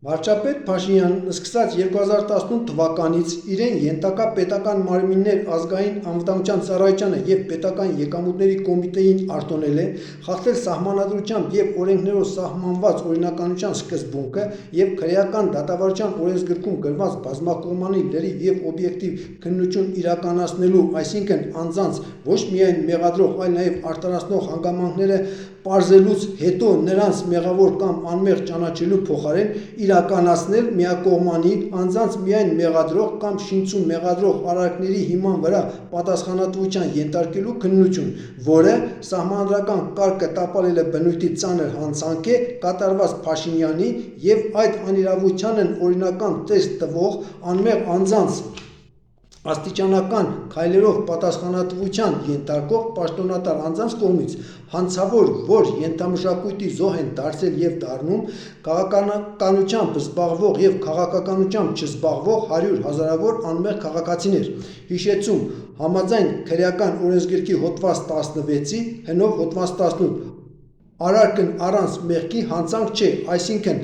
Վարչապետ Փաշինյանն սկսած 2018 թվականից իրեն ենթակա պետական մարմիններ ազգային անվտանգության ծառայությանը և պետական եկամուտների կոմիտեին արտոնել է, խախտել սահմանադրությամբ և օրենքներով սահմանված օրինականության սկզբունքը և քրեական դատավարության օրենսգրքում գրված բազմակողմանի լրիվ և օբյեկտիվ քննություն իրականացնելու, այսինքն անձանց ոչ միայն մեղադրող, այլ նաև արտարացնող հանգամանքները պարզելուց հետո նրանց մեղավոր կամ անմեղ ճանաչելու փոխարեն իրականացնել միակողմանի, անձանց միայն մեղադրող կամ շինծու մեղադրող արարքների հիման վրա պատասխանատվության ենթարկելու քննություն, որը սահմանադրական կարգը տապալելը բնույթի ծանր հանցանք է կատարված Փաշինյանի և այդ անիրավությանն օրինական տեսք տվող անմեղ անձանց աստիճանական քայլերով պատասխանատվության ենթարկող պաշտոնատար անձանց կողմից, հանցավոր, որ ենթամշակույթի զոհ են դարձել և դառնում, քաղաքականությամբ զբաղվող և քաղաքականությամբ չզբաղվող հարյուր հազարավոր անմեղ քաղաքացիներ։ Հիշեցում, համաձայն քրեական օրենսգրքի հոդված 16-ի, հնով հոդված 18, արարքն առանց մեղքի հանցանք չէ, այսինքն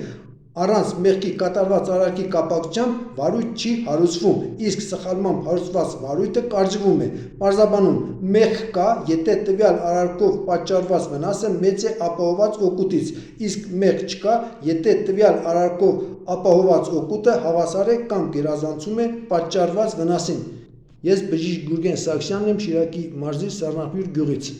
առանց մեղքի կատարված արարքի կապակցությամբ վարույթ չի հարուցվում, իսկ սխալմամբ հարուցված վարույթը կարճվում է։ Պարզաբանում, մեղք կա, եթե տվյալ արարքով պատճառված վնասը մեծ է ապահովված օգուտից, իսկ մեղք չկա, եթե տվյալ արարքով ապահովված օգուտը հավասար է կամ գերազանցում է պատճառված վնասին։ Ես բժիշկ Գուրգեն Սարգսյանն եմ, Շիրակի մարզի Սառնախմիր գյուղից։